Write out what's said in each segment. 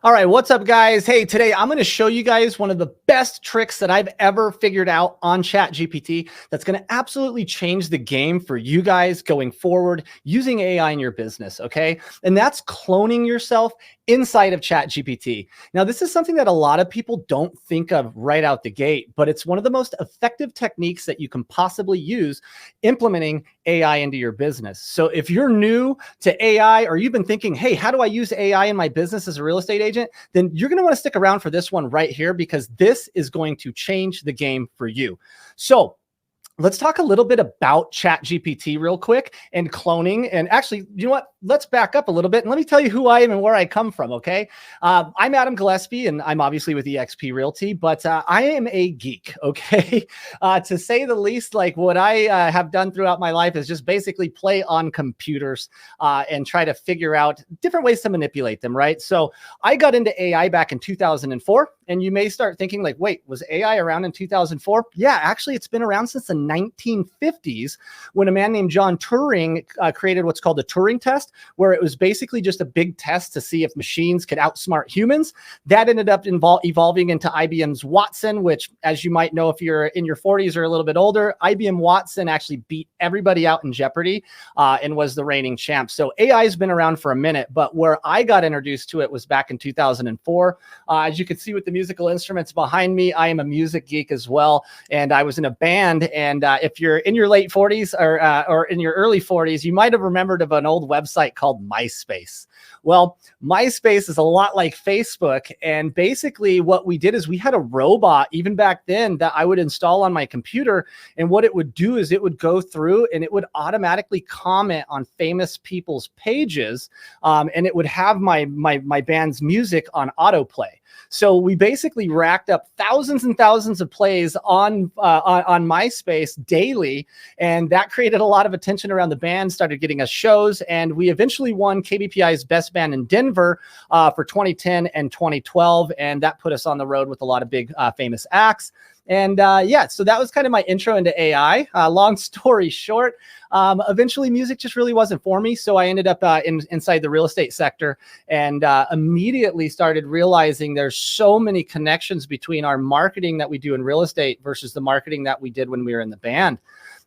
All right, what's up, guys? Hey, today I'm going to show you guys one of the best tricks that I've ever figured out on ChatGPT that's going to absolutely change the game for you guys going forward using AI in your business, okay? And that's cloning yourself inside of ChatGPT. Now, this is something that a lot of people don't think of right out the gate, but it's one of the most effective techniques that you can possibly use implementing AI into your business. So if you're new to AI or you've been thinking, hey, how do I use AI in my business as a real estate agent? Then you're going to want to stick around for this one right here because this is going to change the game for you. So let's talk a little bit about ChatGPT real quick and cloning. And actually, you know what? Let's back up a little bit and let me tell you who I am and where I come from, okay? I'm Adam Gillespie, and I'm obviously with eXp Realty, but I am a geek, okay? To say the least, like what I have done throughout my life is just basically play on computers and try to figure out different ways to manipulate them, right? So I got into AI back in 2004, and you may start thinking like, wait, was AI around in 2004? Yeah, actually, it's been around since the 1950s when a man named John Turing created what's called the Turing test, where it was basically just a big test to see if machines could outsmart humans. That ended up evolving into IBM's Watson, which, as you might know, if you're in your 40s or a little bit older, IBM Watson actually beat everybody out in Jeopardy and was the reigning champ. So AI has been around for a minute, but where I got introduced to it was back in 2004. As you can see with the musical instruments behind me, I am a music geek as well, and I was in a band. And if you're in your late 40s or in your early 40s, you might have remembered of an old website called MySpace. Well, MySpace is a lot like Facebook. And basically what we did is we had a robot even back then that I would install on my computer. And what it would do is it would go through and it would automatically comment on famous people's pages. And it would have my band's music on autoplay. So we basically racked up thousands and thousands of plays on MySpace daily, and that created a lot of attention around the band, started getting us shows, and we eventually won KBPI's Best Band in Denver for 2010 and 2012, and that put us on the road with a lot of big famous acts. And yeah, so that was kind of my intro into AI. Long story short, eventually music just really wasn't for me. So I ended up inside the real estate sector and immediately started realizing there's so many connections between our marketing that we do in real estate versus the marketing that we did when we were in the band.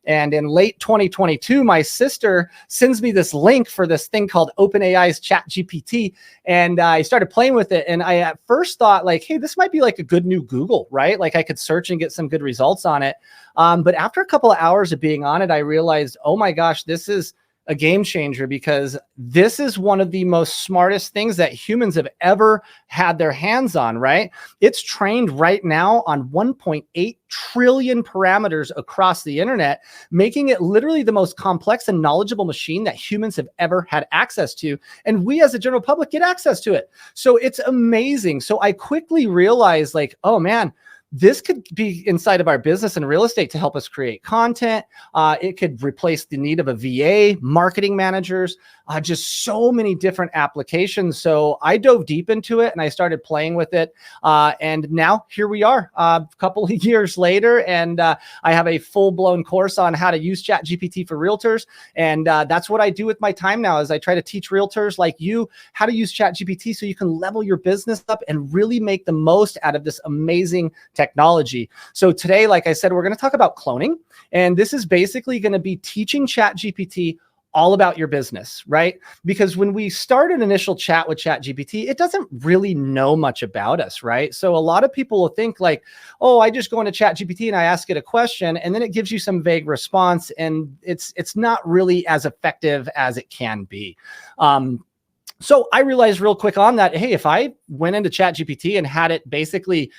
And in late 2022, my sister sends me this link for this thing called OpenAI's ChatGPT. And I started playing with it. And I at first thought like, hey, this might be like a good new Google, right? Like I could search and get some good results on it. But after a couple of hours of being on it, I realized, oh my gosh, this is a game changer because this is one of the most smartest things that humans have ever had their hands on, right? It's trained right now on 1.8 trillion parameters across the internet, making it literally the most complex and knowledgeable machine that humans have ever had access to. And we as a general public get access to it. So it's amazing. So I quickly realized like, oh man, this could be inside of our business and real estate to help us create content. It could replace the need of a VA, marketing managers, just so many different applications. So I dove deep into it and I started playing with it. And now here we are a couple of years later. And I have a full-blown course on how to use ChatGPT for realtors. And that's what I do with my time now is I try to teach realtors like you how to use ChatGPT so you can level your business up and really make the most out of this amazing technology. So today, like I said, we're going to talk about cloning. And this is basically going to be teaching ChatGPT all about your business, right? Because when we start an initial chat with ChatGPT, it doesn't really know much about us, right? So a lot of people will think like, oh, I just go into ChatGPT and I ask it a question and then it gives you some vague response and it's not really as effective as it can be. So I realized real quick on that, hey, if I went into ChatGPT and had it basically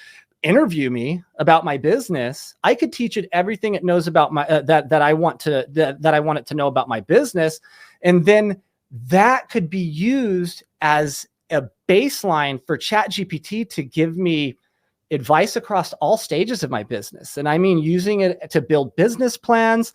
interview me about my business, I could teach it everything it knows about my that I want it to know about my business, and then that could be used as a baseline for ChatGPT to give me advice across all stages of my business. And I mean, using it to build business plans,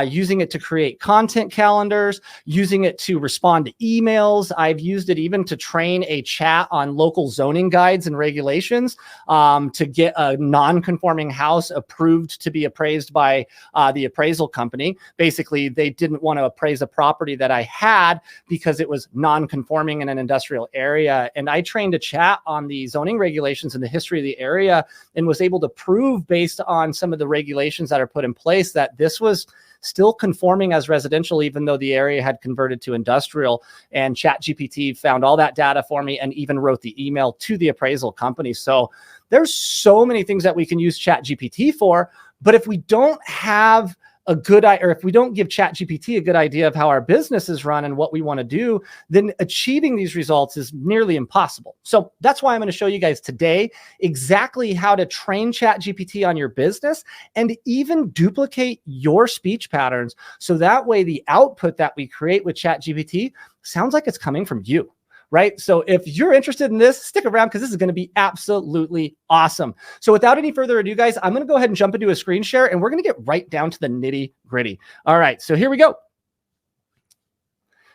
using it to create content calendars, using it to respond to emails. I've used it even to train a chat on local zoning guides and regulations, to get a non-conforming house approved to be appraised by the appraisal company. Basically, they didn't want to appraise a property that I had because it was non-conforming in an industrial area. And I trained a chat on the zoning regulations and the history of the area, and was able to prove based on some of the regulations that are put in place that this was still conforming as residential, even though the area had converted to industrial. And ChatGPT found all that data for me and even wrote the email to the appraisal company. So there's so many things that we can use ChatGPT for, but if we don't have a good, or if we don't give ChatGPT a good idea of how our business is run and what we want to do, then achieving these results is nearly impossible. So that's why I'm going to show you guys today exactly how to train ChatGPT on your business and even duplicate your speech patterns. So that way the output that we create with ChatGPT sounds like it's coming from you. Right? So if you're interested in this, stick around because this is going to be absolutely awesome. So without any further ado, guys, I'm going to go ahead and jump into a screen share and we're going to get right down to the nitty gritty. All right, so here we go.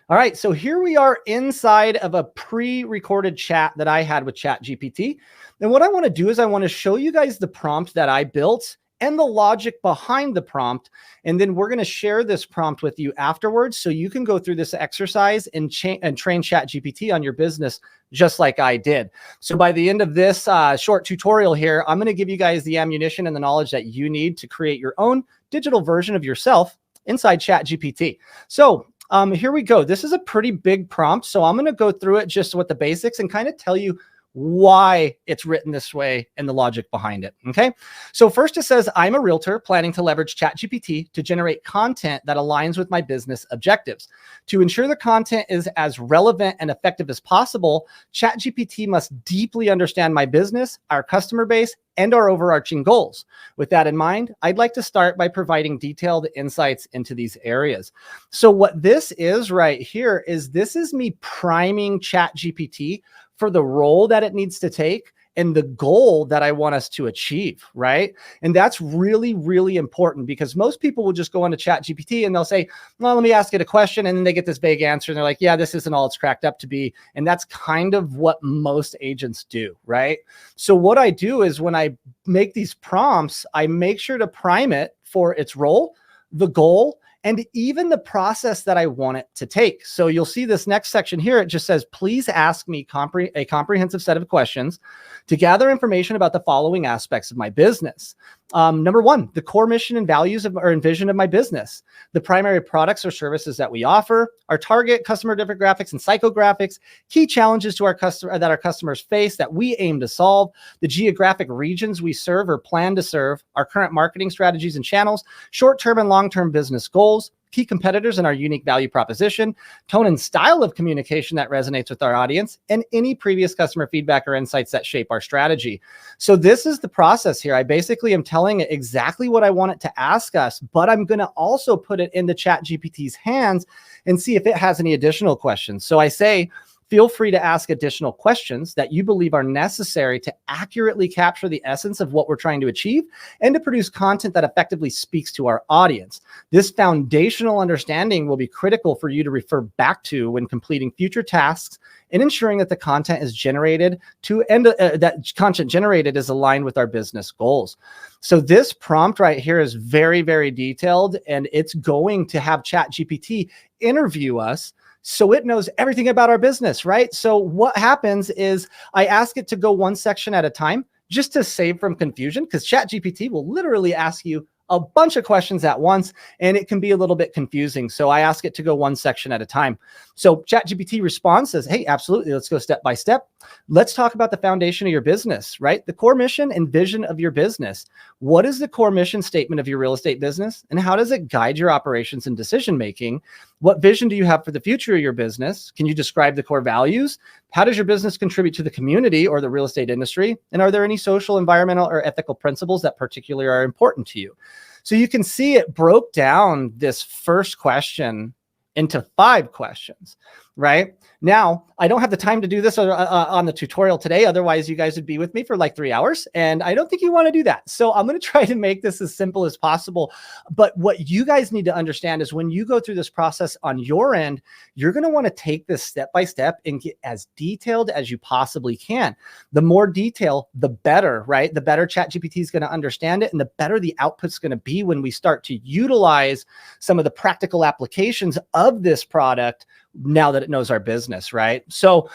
All right, so here we are inside of a pre-recorded chat that I had with ChatGPT. And what I want to do is I want to show you guys the prompt that I built and the logic behind the prompt. And then we're going to share this prompt with you afterwards so you can go through this exercise and train ChatGPT on your business just like I did. So by the end of this short tutorial here, I'm going to give you guys the ammunition and the knowledge that you need to create your own digital version of yourself inside ChatGPT. So here we go. This is a pretty big prompt. So I'm going to go through it just with the basics and kind of tell you why it's written this way and the logic behind it. Okay. So first it says, I'm a realtor planning to leverage ChatGPT to generate content that aligns with my business objectives. To ensure the content is as relevant and effective as possible, ChatGPT must deeply understand my business, our customer base, and our overarching goals. With that in mind, I'd like to start by providing detailed insights into these areas. So what this is right here is this is me priming ChatGPT for the role that it needs to take and the goal that I want us to achieve, right? And that's really, really important because most people will just go onto ChatGPT and they'll say, well, let me ask it a question. And then they get this vague answer and they're like, yeah, this isn't all it's cracked up to be. And that's kind of what most agents do, right? So what I do is when I make these prompts, I make sure to prime it for its role, the goal, and even the process that I want it to take. So you'll see this next section here. It just says, please ask me a comprehensive set of questions to gather information about the following aspects of my business. Number one, the core mission and values or vision of my business, the primary products or services that we offer, our target customer demographics and psychographics, key challenges to that our customers face that we aim to solve, the geographic regions we serve or plan to serve, our current marketing strategies and channels, short-term and long-term business goals, key competitors and our unique value proposition, tone and style of communication that resonates with our audience, and any previous customer feedback or insights that shape our strategy. So this is the process here. I basically am telling it exactly what I want it to ask us, but I'm going to also put it into ChatGPT's hands and see if it has any additional questions. So I say, feel free to ask additional questions that you believe are necessary to accurately capture the essence of what we're trying to achieve and to produce content that effectively speaks to our audience. This foundational understanding will be critical for you to refer back to when completing future tasks and ensuring that the content is generated that content generated is aligned with our business goals. So this prompt right here is very, very detailed, and it's going to have ChatGPT interview us so it knows everything about our business, right? So what happens is I ask it to go one section at a time just to save from confusion, because ChatGPT will literally ask you a bunch of questions at once, and it can be a little bit confusing. So I ask it to go one section at a time. So ChatGPT responds, says, hey, absolutely. Let's go step by step. Let's talk about the foundation of your business, right? The core mission and vision of your business. What is the core mission statement of your real estate business? And how does it guide your operations and decision-making? What vision do you have for the future of your business? Can you describe the core values? How does your business contribute to the community or the real estate industry? And are there any social, environmental, or ethical principles that particularly are important to you? So you can see it broke down this first question into 5 questions, right? Now, I don't have the time to do this on the tutorial today. Otherwise, you guys would be with me for like 3 hours. And I don't think you want to do that. So I'm going to try to make this as simple as possible. But what you guys need to understand is when you go through this process on your end, you're going to want to take this step by step and get as detailed as you possibly can. The more detail, the better, right? The better ChatGPT is going to understand it, and the better the output's going to be when we start to utilize some of the practical applications of this product now that it knows our business, right? So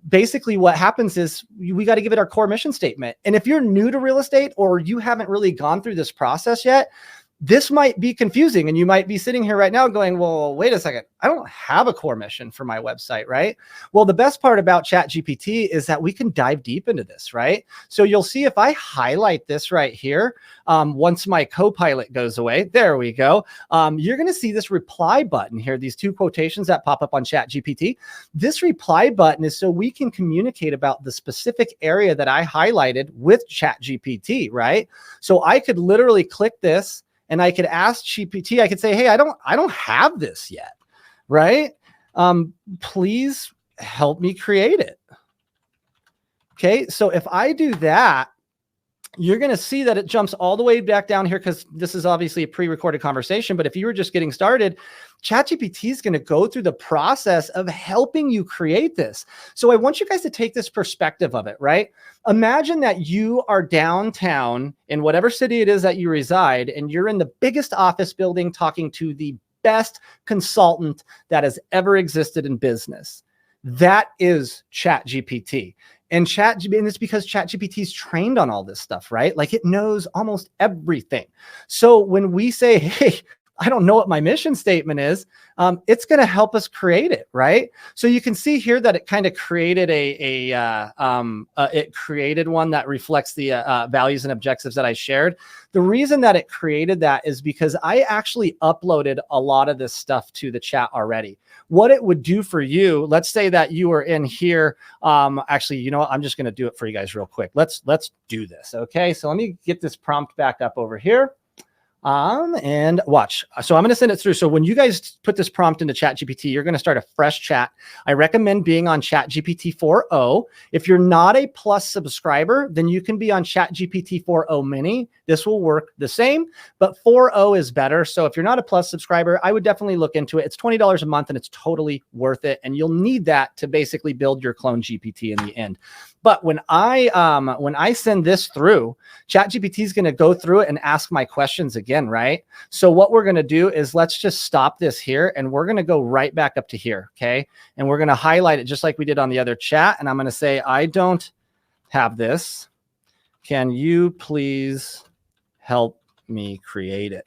basically what happens is we got to give it our core mission statement. And if you're new to real estate or you haven't really gone through this process yet, this might be confusing, and you might be sitting here right now going, well, wait a second, I don't have a core mission for my website, right? Well, the best part about ChatGPT is that we can dive deep into this, right? So you'll see if I highlight this right here, once my Copilot goes away, there we go. You're going to see this reply button here, these 2 quotations that pop up on ChatGPT. This reply button is so we can communicate about the specific area that I highlighted with ChatGPT, right? So I could literally click this, and I could ask GPT, I could say, hey, I don't have this yet, right? Please help me create it. Okay, so if I do that, you're going to see that it jumps all the way back down here because this is obviously a pre-recorded conversation. But if you were just getting started, ChatGPT is going to go through the process of helping you create this. So I want you guys to take this perspective of it, right? Imagine that you are downtown in whatever city it is that you reside, and you're in the biggest office building talking to the best consultant that has ever existed in business. That is ChatGPT. And it's because ChatGPT is trained on all this stuff, right? Like it knows almost everything. So when we say, hey, I don't know what my mission statement is, it's going to help us create it, right? So you can see here that it kind of created it created one that reflects the values and objectives that I shared. The reason that it created that is because I actually uploaded a lot of this stuff to the chat already. What it would do for you, let's say that you are in here. Actually, you know what? I'm just going to do it for you guys real quick. Let's do this. Okay. So let me get this prompt back up over here. And watch. So I'm going to send it through. So when you guys put this prompt into ChatGPT, you're going to start a fresh chat. I recommend being on ChatGPT 4.0. If you're not a Plus subscriber, then you can be on ChatGPT 4.0 Mini. This will work the same, but 4.0 is better. So if you're not a Plus subscriber, I would definitely look into it. It's $20 a month and it's totally worth it. And you'll need that to basically build your clone GPT in the end. But when I send this through, ChatGPT is going to go through it and ask my questions again, right? So what we're going to do is let's just stop this here, and we're going to go right back up to here, okay? And we're going to highlight it just like we did on the other chat, and I'm going to say, I don't have this. Can you please help me create it?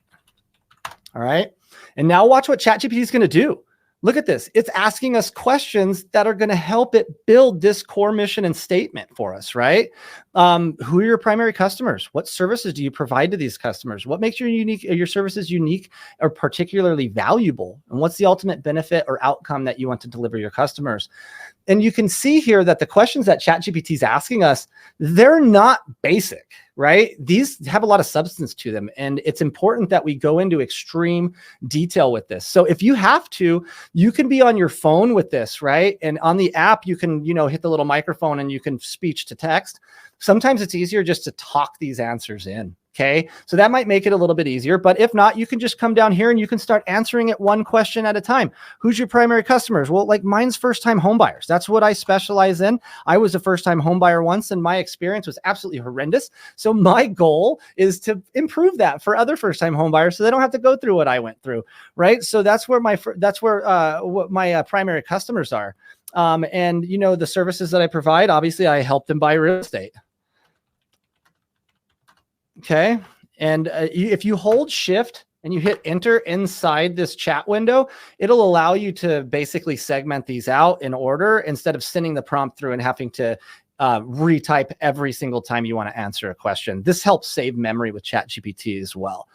All right. And now watch what ChatGPT is going to do. Look at this. It's asking us questions that are going to help it build this core mission and statement for us, right? Who are your primary customers? What services do you provide to these customers? What makes your services unique or particularly valuable? And what's the ultimate benefit or outcome that you want to deliver your customers? And you can see here that the questions that ChatGPT is asking us, they're not basic, right? These have a lot of substance to them. And it's important that we go into extreme detail with this. So if you have to, you can be on your phone with this, right? And on the app, you can, hit the little microphone and you can speech to text. Sometimes it's easier just to talk these answers in. Okay, so that might make it a little bit easier, but if not, you can just come down here and you can start answering it one question at a time. Who's your primary customers? Well, like mine's first-time homebuyers. That's what I specialize in. I was a first-time homebuyer once, and my experience was absolutely horrendous. So my goal is to improve that for other first-time homebuyers, so they don't have to go through what I went through, right? So that's where what my primary customers are, and the services that I provide. Obviously, I help them buy real estate. Okay. And if you hold shift and you hit enter inside this chat window, it'll allow you to basically segment these out in order instead of sending the prompt through and having to retype every single time you want to answer a question. This helps save memory with ChatGPT as well.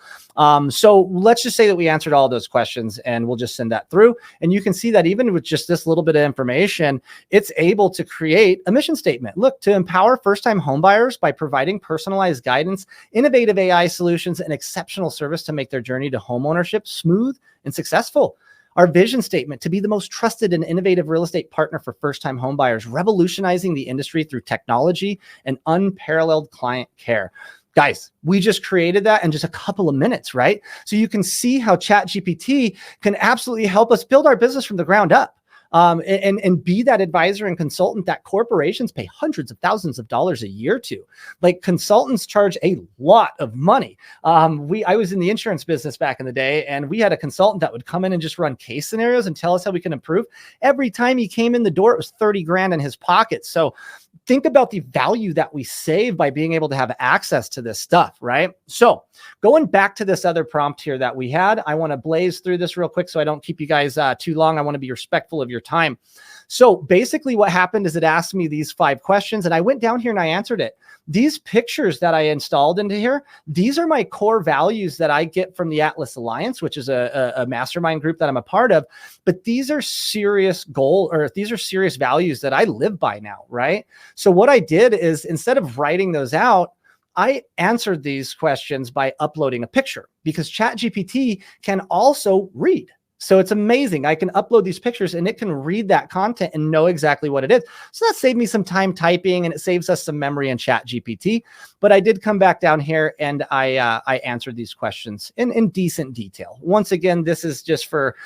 So let's just say that we answered all those questions, and we'll just send that through. And you can see that even with just this little bit of information, it's able to create a mission statement. Look, to empower first-time homebuyers by providing personalized guidance, innovative AI solutions, and exceptional service to make their journey to homeownership smooth and successful. Our vision statement: to be the most trusted and innovative real estate partner for first-time homebuyers, revolutionizing the industry through technology and unparalleled client care. Guys, we just created that in just a couple of minutes, right? So you can see how ChatGPT can absolutely help us build our business from the ground up. And be that advisor and consultant that corporations pay hundreds of thousands of dollars a year to. Like, consultants charge a lot of money. I was in the insurance business back in the day, and we had a consultant that would come in and just run case scenarios and tell us how we can improve. Every time he came in the door, it was 30 grand in his pocket. So think about the value that we save by being able to have access to this stuff, right? So going back to this other prompt here that we had, I want to blaze through this real quick so I don't keep you guys too long. I want to be respectful of your time. So basically what happened is it asked me these 5 questions, and I went down here and I answered it. These pictures that I installed into here, these are my core values that I get from the Atlas Alliance, which is a mastermind group that I'm a part of. But these are serious these are serious values that I live by now, right? So what I did is, instead of writing those out, I answered these questions by uploading a picture, because ChatGPT can also read. So it's amazing. I can upload these pictures and it can read that content and know exactly what it is. So that saved me some time typing, and it saves us some memory in ChatGPT. But I did come back down here and I answered these questions in decent detail. Once again, this is just for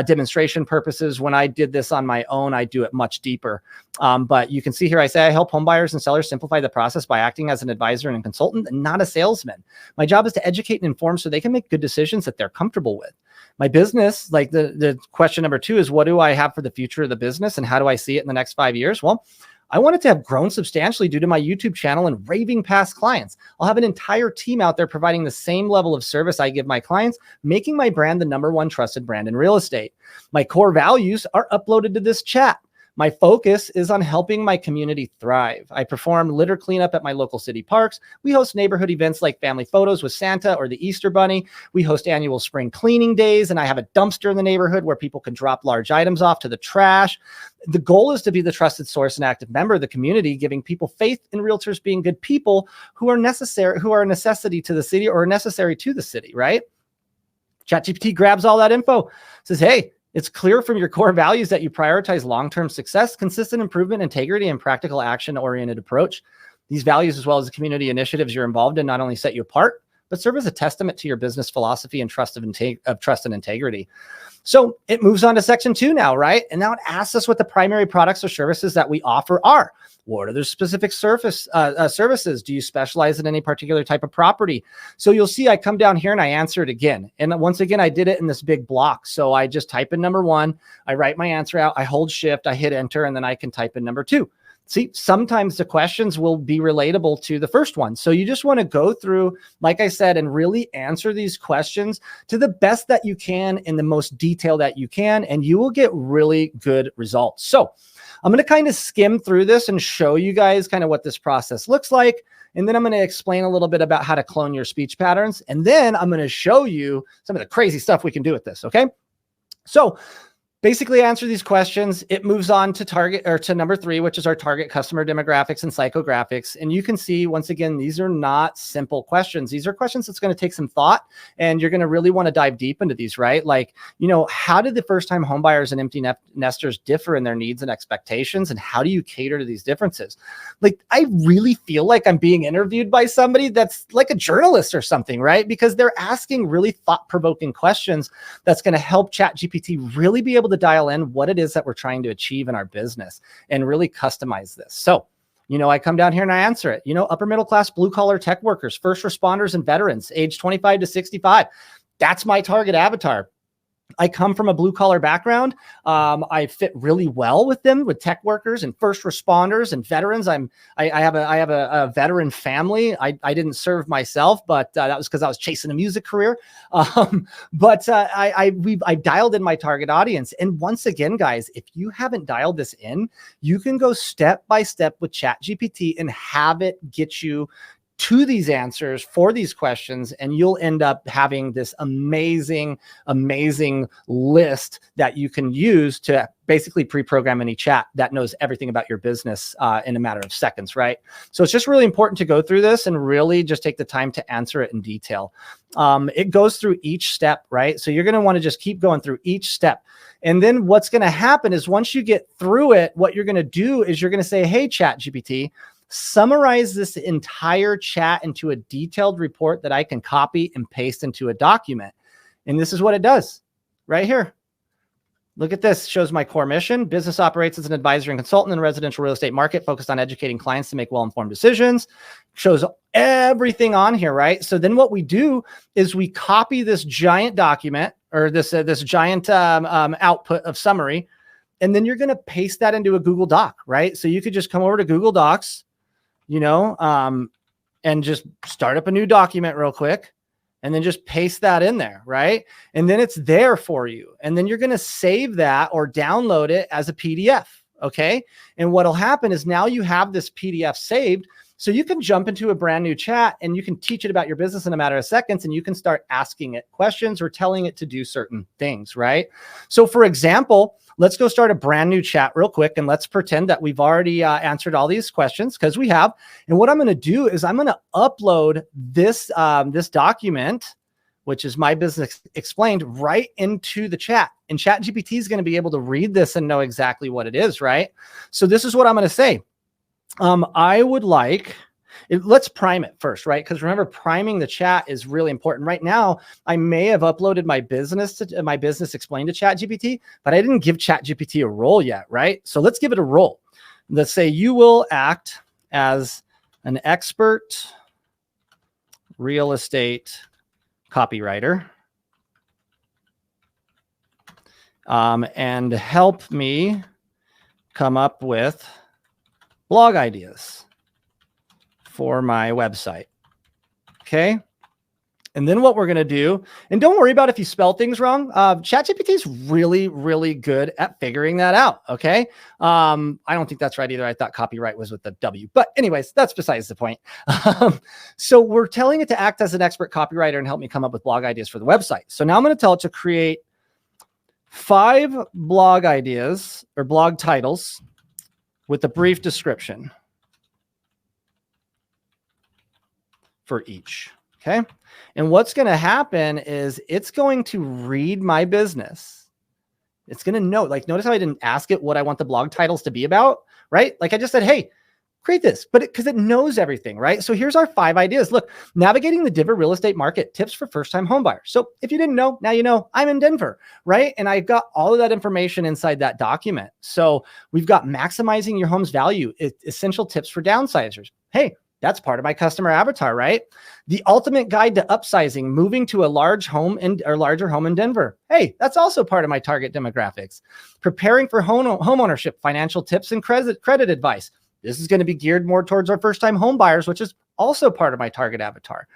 demonstration purposes. When I did this on my own, I do it much deeper. But you can see here, I say I help homebuyers and sellers simplify the process by acting as an advisor and a consultant and not a salesman. My job is to educate and inform so they can make good decisions that they're comfortable with. My business, like the question number 2 is, what do I have for the future of the business and how do I see it in the next 5 years? Well, I want it to have grown substantially due to my YouTube channel and raving past clients. I'll have an entire team out there providing the same level of service I give my clients, making my brand the #1 trusted brand in real estate. My core values are uploaded to this chat. My focus is on helping my community thrive. I perform litter cleanup at my local city parks. We host neighborhood events like family photos with Santa or the Easter Bunny. We host annual spring cleaning days, and I have a dumpster in the neighborhood where people can drop large items off to the trash. The goal is to be the trusted source and active member of the community, giving people faith in realtors being good people who are a necessity to the city or necessary to the city, right? ChatGPT grabs all that info, says, hey, it's clear from your core values that you prioritize long-term success, consistent improvement, integrity, and practical action-oriented approach. These values, as well as the community initiatives you're involved in, not only set you apart, but serve as a testament to your business philosophy and trust and integrity. So it moves on to section 2 now, right? And now it asks us what the primary products or services that we offer are. What are the specific services? Do you specialize in any particular type of property? So you'll see I come down here and I answer it again. And once again, I did it in this big block. So I just type in number 1, I write my answer out, I hold shift, I hit enter, and then I can type in number 2. See, sometimes the questions will be relatable to the first one. So you just want to go through, like I said, and really answer these questions to the best that you can in the most detail that you can, and you will get really good results. So I'm going to kind of skim through this and show you guys kind of what this process looks like. And then I'm going to explain a little bit about how to clone your speech patterns. And then I'm going to show you some of the crazy stuff we can do with this. Okay. So basically answer these questions. It moves on to number 3, which is our target customer demographics and psychographics. And you can see, once again, these are not simple questions. These are questions that's going to take some thought, and you're going to really want to dive deep into these, right? Like, how did the first-time homebuyers and empty nesters differ in their needs and expectations? And how do you cater to these differences? Like, I really feel like I'm being interviewed by somebody that's like a journalist or something, right? Because they're asking really thought-provoking questions that's going to help ChatGPT really be able to dial in what it is that we're trying to achieve in our business and really customize this. So, I come down here and I answer it. Upper middle class, blue collar tech workers, first responders, and veterans, age 25 to 65. That's my target avatar. I come from a blue collar background. I fit really well with them, with tech workers and first responders and veterans. I have a veteran family. I didn't serve myself, but that was because I was chasing a music career. But I dialed in my target audience. And once again, guys, if you haven't dialed this in, you can go step by step with ChatGPT and have it get you to these answers for these questions, and you'll end up having this amazing list that you can use to basically pre-program any chat that knows everything about your business in a matter of seconds, right? So it's just really important to go through this and really just take the time to answer it in detail. It goes through each step, right? So you're going to want to just keep going through each step. And then what's going to happen is once you get through it, what you're going to do is you're going to say, hey, ChatGPT, summarize this entire chat into a detailed report that I can copy and paste into a document. And this is what it does right here. Look at this. Shows my core mission. Business operates as an advisor and consultant in the residential real estate market, focused on educating clients to make well-informed decisions. Shows everything on here, right? So then what we do is we copy this giant document, or this giant output of summary, and then you're going to paste that into a Google Doc, right? So you could just come over to Google Docs, and just start up a new document real quick, and then just paste that in there, right? And then it's there for you. And then you're going to save that or download it as a PDF, okay? And what'll happen is now you have this PDF saved, so you can jump into a brand new chat and you can teach it about your business in a matter of seconds, and you can start asking it questions or telling it to do certain things, right? So for example, let's go start a brand new chat real quick, and let's pretend that we've already answered all these questions, because we have. And what I'm going to do is I'm going to upload this, this document, which is My Business Explained, right into the chat. And ChatGPT is going to be able to read this and know exactly what it is, right? So this is what I'm going to say. I would like, let's prime it first, right? Because remember, priming the chat is really important. Right now, I may have uploaded my business explained to ChatGPT, but I didn't give ChatGPT a role yet, right? So let's give it a role. Let's say you will act as an expert real estate copywriter, and help me come up with blog ideas for my website. Okay. And then what we're going to do, and don't worry about if you spell things wrong. ChatGPT is really, really good at figuring that out. Okay. I don't think that's right either. I thought copyright was with the W, but anyways, that's besides the point. So we're telling it to act as an expert copywriter and help me come up with blog ideas for the website. So now I'm going to tell it to create 5 blog ideas or blog titles with a brief description for each. Okay. And what's going to happen is it's going to read my business. It's going to know, like, notice how I didn't ask it what I want the blog titles to be about, right? Like I just said, hey, create this, but because it knows everything, right? So here's our 5 ideas. Look, navigating the Denver real estate market, tips for first-time homebuyers. So if you didn't know, now you know. I'm in Denver, right? And I've got all of that information inside that document. So we've got maximizing your home's value, essential tips for downsizers. Hey, that's part of my customer avatar, right? The ultimate guide to upsizing, moving to a larger home in Denver. Hey, that's also part of my target demographics. Preparing for home ownership, financial tips and credit advice. This is going to be geared more towards our first-time home buyers, which is also part of my target avatar.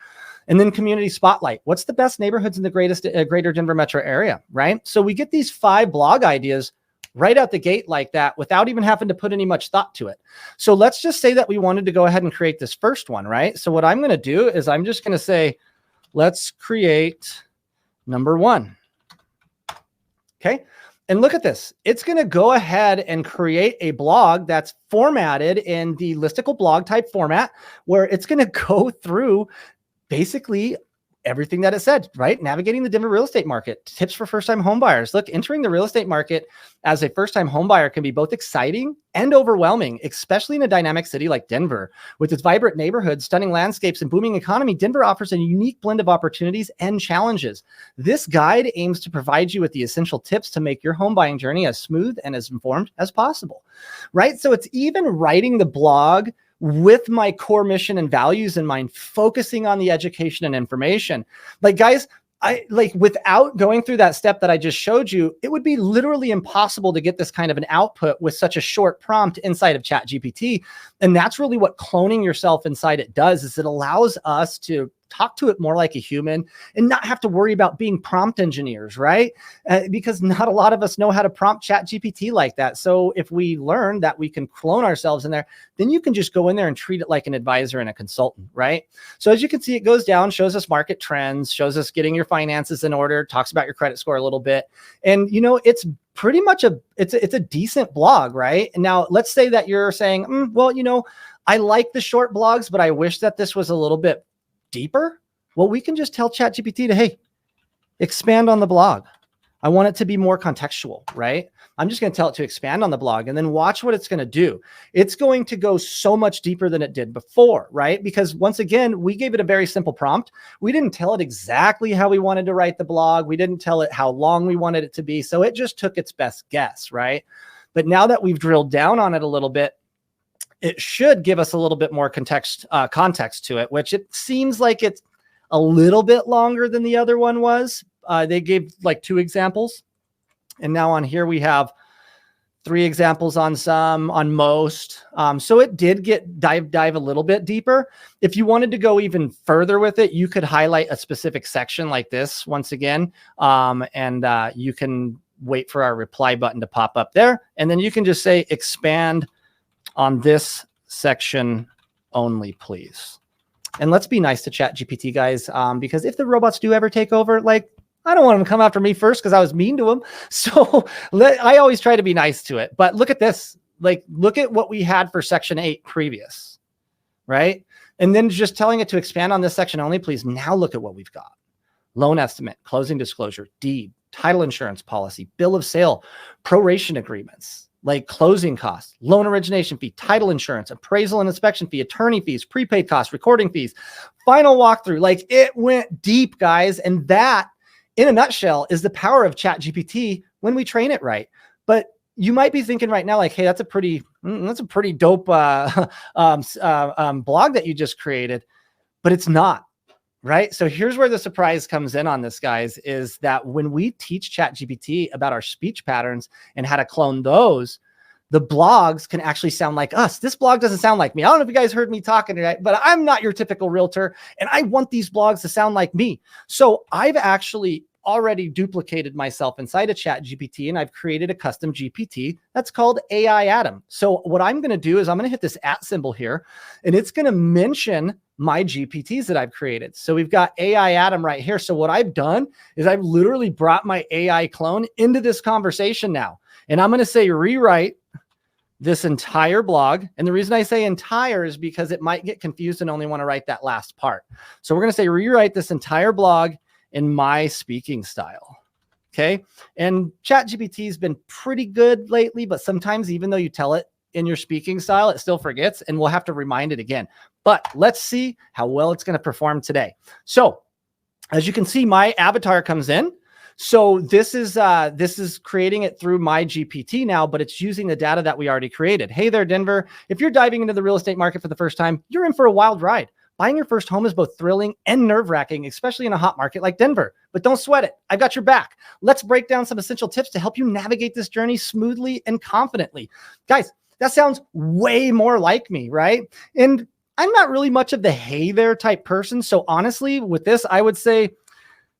And then community spotlight. What's the best neighborhoods in the greater Denver metro area, right? So we get these 5 blog ideas right out the gate like that without even having to put any much thought to it. So let's just say that we wanted to go ahead and create this first one, right? So what I'm going to do is I'm just going to say, let's create number 1. Okay. And look at this. It's going to go ahead and create a blog that's formatted in the listicle blog type format, where it's going to go through basically everything that it said, right? Navigating the Denver real estate market, tips for first-time home buyers. Look, entering the real estate market as a first-time home buyer can be both exciting and overwhelming, especially in a dynamic city like Denver. With its vibrant neighborhoods, stunning landscapes, and booming economy, Denver offers a unique blend of opportunities and challenges. This guide aims to provide you with the essential tips to make your home buying journey as smooth and as informed as possible, right? So it's even writing the blog with my core mission and values in mind, focusing on the education and information. Like, guys, without going through that step that I just showed you, it would be literally impossible to get this kind of an output with such a short prompt inside of ChatGPT. And that's really what cloning yourself inside it does, is it allows us to talk to it more like a human and not have to worry about being prompt engineers, right? Because not a lot of us know how to prompt ChatGPT like that. So if we learn that we can clone ourselves in there, then you can just go in there and treat it like an advisor and a consultant, right? So as you can see, it goes down, shows us market trends, shows us getting your finances in order, talks about your credit score a little bit. And, it's pretty much it's a decent blog, right? And now let's say that you're saying, well, I like the short blogs, but I wish that this was a little bit deeper. Well, we can just tell ChatGPT to, hey, expand on the blog. I want it to be more contextual, right? I'm just going to tell it to expand on the blog and then watch what it's going to do. It's going to go so much deeper than it did before, right? Because once again, we gave it a very simple prompt. We didn't tell it exactly how we wanted to write the blog. We didn't tell it how long we wanted it to be. So it just took its best guess, right? But now that we've drilled down on it a little bit, it should give us a little bit more context to it, which it seems like it's a little bit longer than the other one was. They gave like 2 examples. And now on here, we have 3 examples on most. So it did dive a little bit deeper. If you wanted to go even further with it, you could highlight a specific section like this once again. And you can wait for our reply button to pop up there. And then you can just say, expand on this section only, please. And let's be nice to ChatGPT, guys, because if the robots do ever take over, I don't want them to come after me first because I was mean to them. So I always try to be nice to it. But look at this. Look at what we had for section 8 previous, right? And then just telling it to expand on this section only, please. Now look at what we've got. Loan estimate, closing disclosure, deed, title insurance policy, bill of sale, proration agreements, like closing costs, loan origination fee, title insurance, appraisal and inspection fee, attorney fees, prepaid costs, recording fees, final walkthrough. It went deep, guys. And that, in a nutshell, is the power of ChatGPT when we train it right. But you might be thinking right now, hey, that's a pretty dope blog that you just created, but it's not, right? So here's where the surprise comes in on this, guys, is that when we teach ChatGPT about our speech patterns and how to clone those, the blogs can actually sound like us. This blog doesn't sound like me. I don't know if you guys heard me talking today, but I'm not your typical realtor, and I want these blogs to sound like me. So I've actually already duplicated myself inside of ChatGPT, and I've created a custom GPT that's called AI Adam. So what I'm going to do is I'm going to hit this @ symbol here, and it's going to mention my GPTs that I've created. So we've got AI Adam right here. So what I've done is I've literally brought my AI clone into this conversation now, and I'm going to say rewrite this entire blog. And the reason I say entire is because it might get confused and only want to write that last part. So we're going to say rewrite this entire blog in my speaking style. Okay. And ChatGPT has been pretty good lately, but sometimes even though you tell it in your speaking style, it still forgets, and we'll have to remind it again. But let's see how well it's going to perform today. So as you can see, my avatar comes in. So this is creating it through my GPT now, but it's using the data that we already created. Hey there, Denver. If you're diving into the real estate market for the first time, you're in for a wild ride. Buying your first home is both thrilling and nerve-wracking, especially in a hot market like Denver. But don't sweat it. I've got your back. Let's break down some essential tips to help you navigate this journey smoothly and confidently. Guys, that sounds way more like me, right? And I'm not really much of the hey there type person. So honestly, with this, I would say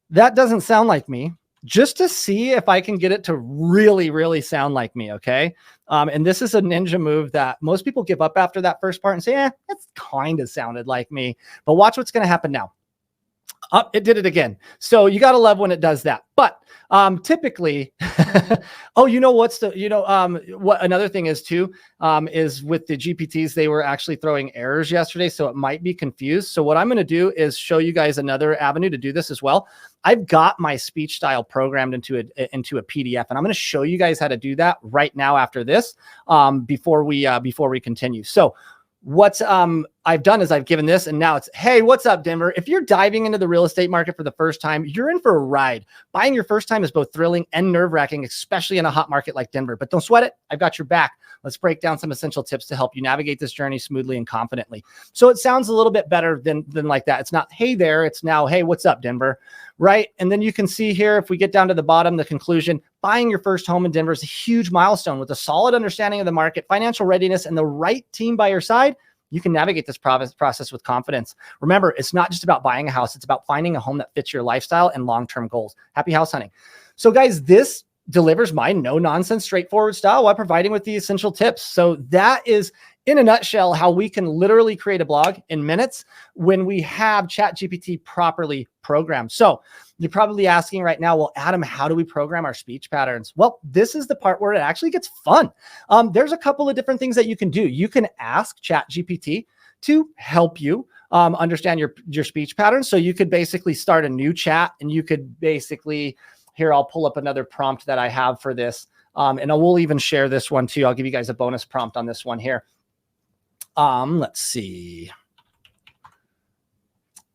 that doesn't sound like me, just to see if I can get it to really, really sound like me, okay? And this is a ninja move that most people give up after that first part and say, that's kind of sounded like me. But watch what's going to happen now. It did it again. So you got to love when it does that. But typically, oh, what another thing is too, is with the GPTs, they were actually throwing errors yesterday. So it might be confused. So what I'm going to do is show you guys another avenue to do this as well. I've got my speech style programmed into a PDF, and I'm going to show you guys how to do that right now after this, before we continue. So what I've done is I've given this, and now it's, hey, what's up, Denver? If you're diving into the real estate market for the first time, you're in for a ride. Buying your first time is both thrilling and nerve-wracking, especially in a hot market like Denver. But don't sweat it. I've got your back. Let's break down some essential tips to help you navigate this journey smoothly and confidently. So it sounds a little bit better than like that. It's not, hey there. It's now, hey, what's up, Denver? Right? And then you can see here, if we get down to the bottom, the conclusion, buying your first home in Denver is a huge milestone. With a solid understanding of the market, financial readiness, and the right team by your side, you can navigate this process with confidence. Remember, it's not just about buying a house. It's about finding a home that fits your lifestyle and long-term goals. Happy house hunting. So guys, this delivers my no nonsense, straightforward style while providing with the essential tips. So that is, in a nutshell, how we can literally create a blog in minutes when we have ChatGPT properly programmed. So you're probably asking right now, well, Adam, how do we program our speech patterns? Well, this is the part where it actually gets fun. There's a couple of different things that you can do. You can ask ChatGPT to help you understand your speech patterns. So you could basically start a new chat, and you could basically, here, I'll pull up another prompt that I have for this. And I will even share this one too. I'll give you guys a bonus prompt on this one here. Let's see.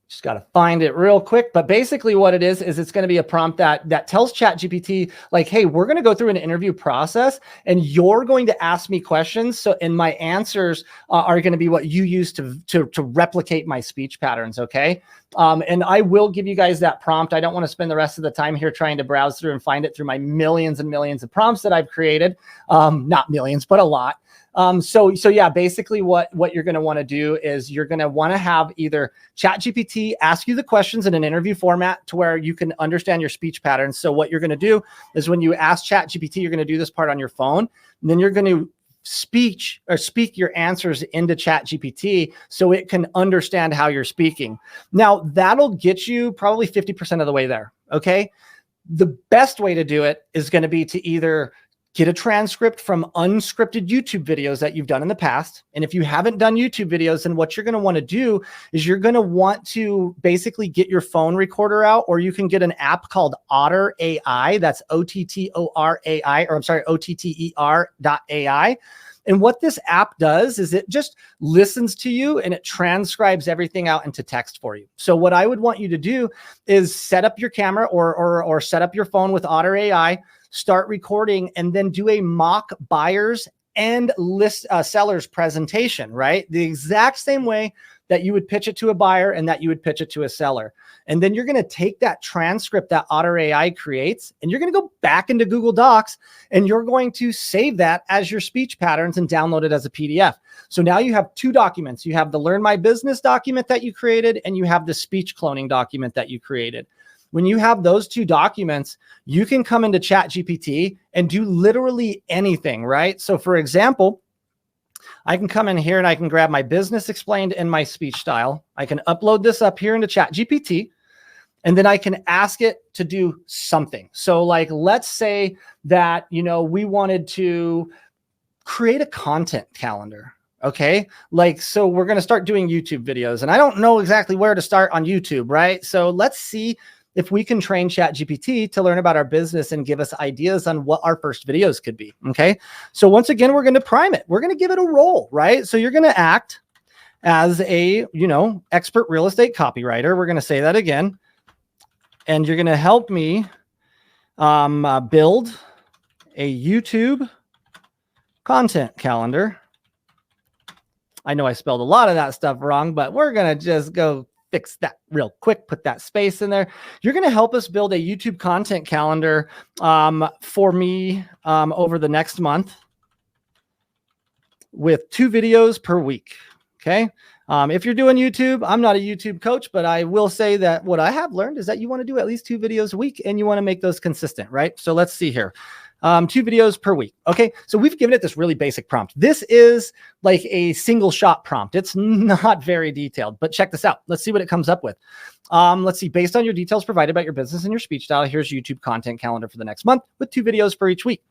Just got to find it real quick. But basically what it is it's going to be a prompt that tells ChatGPT, like, hey, we're going to go through an interview process and you're going to ask me questions. So, and my answers are going to be what you use to replicate my speech patterns. Okay. And I will give you guys that prompt. I don't want to spend the rest of the time here trying to browse through and find it through my millions and millions of prompts that I've created. Not millions, but a lot. So yeah, basically what you're going to want to do is you're going to want to have either ChatGPT ask you the questions in an interview format to where you can understand your speech patterns. So what you're going to do is when you ask ChatGPT, you're going to do this part on your phone, and then you're going to speak your answers into ChatGPT so it can understand how you're speaking. Now that'll get you probably 50% of the way there. Okay. The best way to do it is going to be to either get a transcript from unscripted YouTube videos that you've done in the past. And if you haven't done YouTube videos, then what you're going to want to do is you're going to want to basically get your phone recorder out, or you can get an app called Otter AI. That's OTTORAI, or I'm sorry, OTTER.ai. And what this app does is it just listens to you and it transcribes everything out into text for you. So what I would want you to do is set up your camera or set up your phone with Otter AI, start recording, and then do a mock buyers and sellers presentation, right? The exact same way that you would pitch it to a buyer and that you would pitch it to a seller. And then you're going to take that transcript that Otter AI creates, and you're going to go back into Google Docs, and you're going to save that as your speech patterns and download it as a PDF. So now you have two documents. You have the Learn My Business document that you created, and you have the speech cloning document that you created. When you have those two documents, you can come into ChatGPT and do literally anything, right? So for example, I can come in here and I can grab my business explained and my speech style. I can upload this up here into ChatGPT, and then I can ask it to do something. So like, let's say that, we wanted to create a content calendar. Okay. Like, so we're going to start doing YouTube videos, and I don't know exactly where to start on YouTube, right? So let's see if we can train ChatGPT to learn about our business and give us ideas on what our first videos could be. Okay. So once again, we're going to prime it. We're going to give it a role, right? So you're going to act as a, expert real estate copywriter. We're going to say that again. And you're going to help me build a YouTube content calendar. I know I spelled a lot of that stuff wrong, but we're going to just go fix that real quick. Put that space in there. You're going to help us build a YouTube content calendar for me over the next month with 2 videos per week. Okay. If you're doing YouTube, I'm not a YouTube coach, but I will say that what I have learned is that you want to do at least 2 videos a week, and you want to make those consistent, right? So let's see here. 2 videos per week. Okay. So we've given it this really basic prompt. This is like a single shot prompt. It's not very detailed, but check this out. Let's see what it comes up with. Let's see, based on your details provided about your business and your speech style, here's YouTube content calendar for the next month with 2 videos for each week.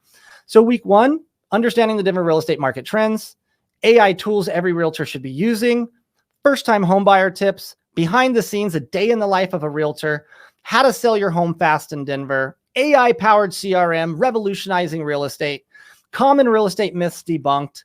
So week 1, understanding the Denver real estate market trends, AI tools every realtor should be using, first-time homebuyer tips, behind the scenes, a day in the life of a realtor, how to sell your home fast in Denver, AI-powered CRM, revolutionizing real estate, common real estate myths debunked,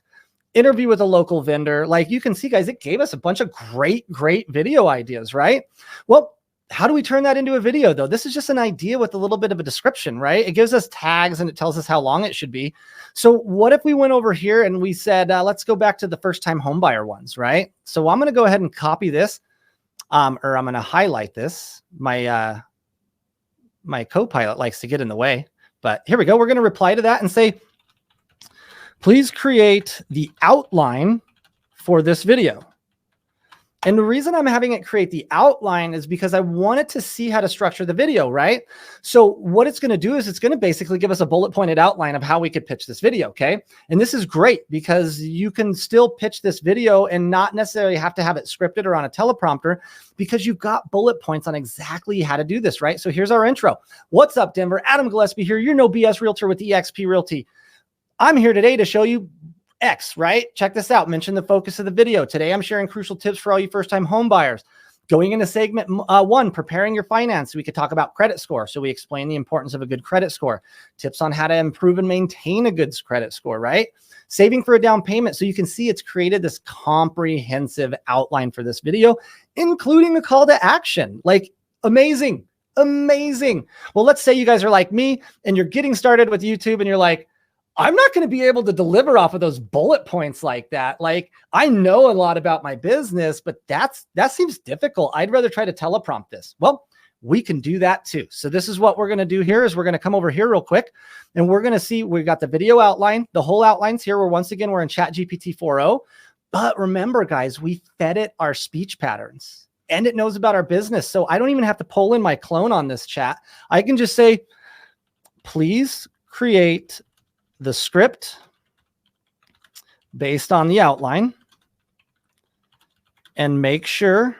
interview with a local vendor. Like you can see, guys, it gave us a bunch of great video ideas, right? Well, how do we turn that into a video though? This is just an idea with a little bit of a description, right? It gives us tags and it tells us how long it should be. So what if we went over here and we said, let's go back to the first-time homebuyer ones, right? So I'm going to go ahead and copy this, or I'm going to highlight this. My co-pilot likes to get in the way, but here we go. We're going to reply to that and say, please create the outline for this video. And the reason I'm having it create the outline is because I wanted to see how to structure the video, right? So what it's going to do is it's going to basically give us a bullet pointed outline of how we could pitch this video, okay? And this is great because you can still pitch this video and not necessarily have to have it scripted or on a teleprompter because you've got bullet points on exactly how to do this, right? So here's our intro. What's up, Denver? Adam Gillespie here. You're no BS realtor with eXp Realty. I'm here today to show you X, right? Check this out. Mention the focus of the video. Today, I'm sharing crucial tips for all you first-time home buyers. Going into segment 1, preparing your finance. We could talk about credit score. So we explain the importance of a good credit score. Tips on how to improve and maintain a good credit score, right? Saving for a down payment. So you can see it's created this comprehensive outline for this video, including a call to action. Like, amazing, amazing. Well, let's say you guys are like me and you're getting started with YouTube and you're like, I'm not going to be able to deliver off of those bullet points like that. Like, I know a lot about my business, but that seems difficult. I'd rather try to teleprompt this. Well, we can do that too. So this is what we're going to do here is we're going to come over here real quick and we're going to see, we've got the video outline, the whole outline's here. Once again, we're in ChatGPT 4.0, but remember guys, we fed it our speech patterns and it knows about our business. So I don't even have to pull in my clone on this chat. I can just say, please create the script based on the outline and make sure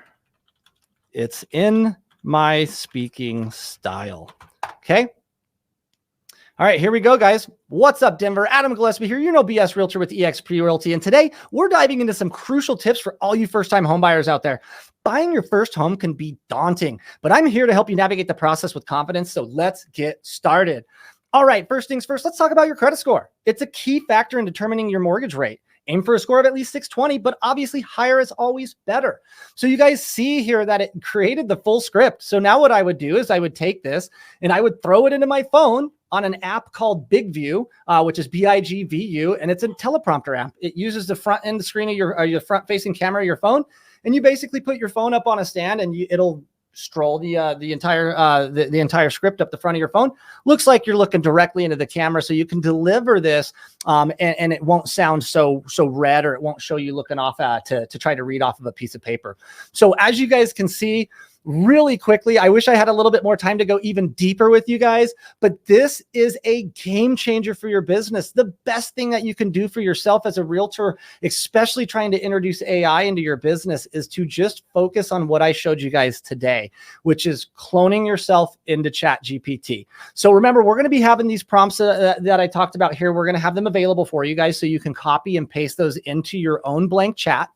it's in my speaking style. Okay. All right, here we go, guys. What's up, Denver? Adam Gillespie here. You're no BS realtor with eXp Realty. And today we're diving into some crucial tips for all you first-time home buyers out there. Buying your first home can be daunting, but I'm here to help you navigate the process with confidence. So let's get started. All right, first things first, let's talk about your credit score. It's a key factor in determining your mortgage rate. Aim for a score of at least 620, but obviously higher is always better. So you guys see here that it created the full script. So now what I would do is I would take this and I would throw it into my phone on an app called BigView, which is BIGVU, and it's a teleprompter app. It uses the front end screen of your front facing camera of your phone. And you basically put your phone up on a stand and it'll scroll the entire script up the front of your phone. Looks like you're looking directly into the camera, so you can deliver this and it won't sound so red, or it won't show you looking off to try to read off of a piece of paper. So as you guys can see, really quickly, I wish I had a little bit more time to go even deeper with you guys, but this is a game changer for your business. The best thing that you can do for yourself as a realtor, especially trying to introduce AI into your business, is to just focus on what I showed you guys today, which is cloning yourself into ChatGPT. So remember, we're going to be having these prompts that I talked about here. We're going to have them available for you guys so you can copy and paste those into your own blank chat.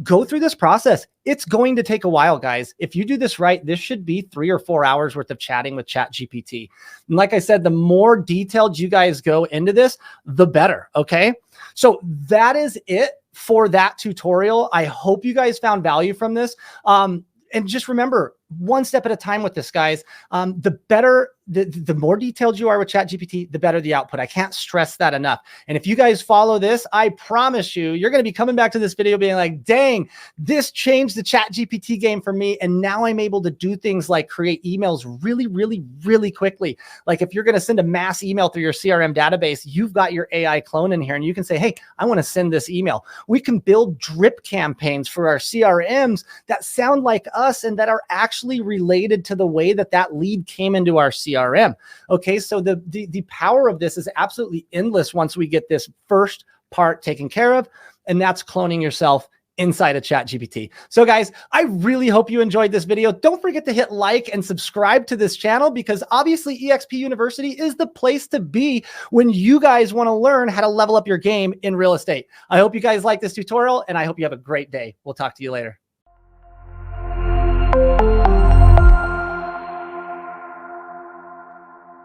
Go through this process. It's going to take a while, guys. If you do this right, this should be 3 or 4 hours worth of chatting with ChatGPT. And like I said, the more detailed you guys go into this, the better. Okay. So that is it for that tutorial. I hope you guys found value from this. And just remember, one step at a time with this, guys. The more detailed you are with ChatGPT, the better the output. I can't stress that enough. And if you guys follow this, I promise you, you're going to be coming back to this video being like, dang, this changed the ChatGPT game for me. And now I'm able to do things like create emails really, really, really quickly. Like if you're going to send a mass email through your CRM database, you've got your AI clone in here and you can say, hey, I want to send this email. We can build drip campaigns for our CRMs that sound like us and that are actually related to the way that that lead came into our CRM. Okay, so the power of this is absolutely endless once we get this first part taken care of, and that's cloning yourself inside of ChatGPT. So guys, I really hope you enjoyed this video. Don't forget to hit like and subscribe to this channel, because obviously eXp University is the place to be when you guys want to learn how to level up your game in real estate. I hope you guys like this tutorial and I hope you have a great day. We'll talk to you later.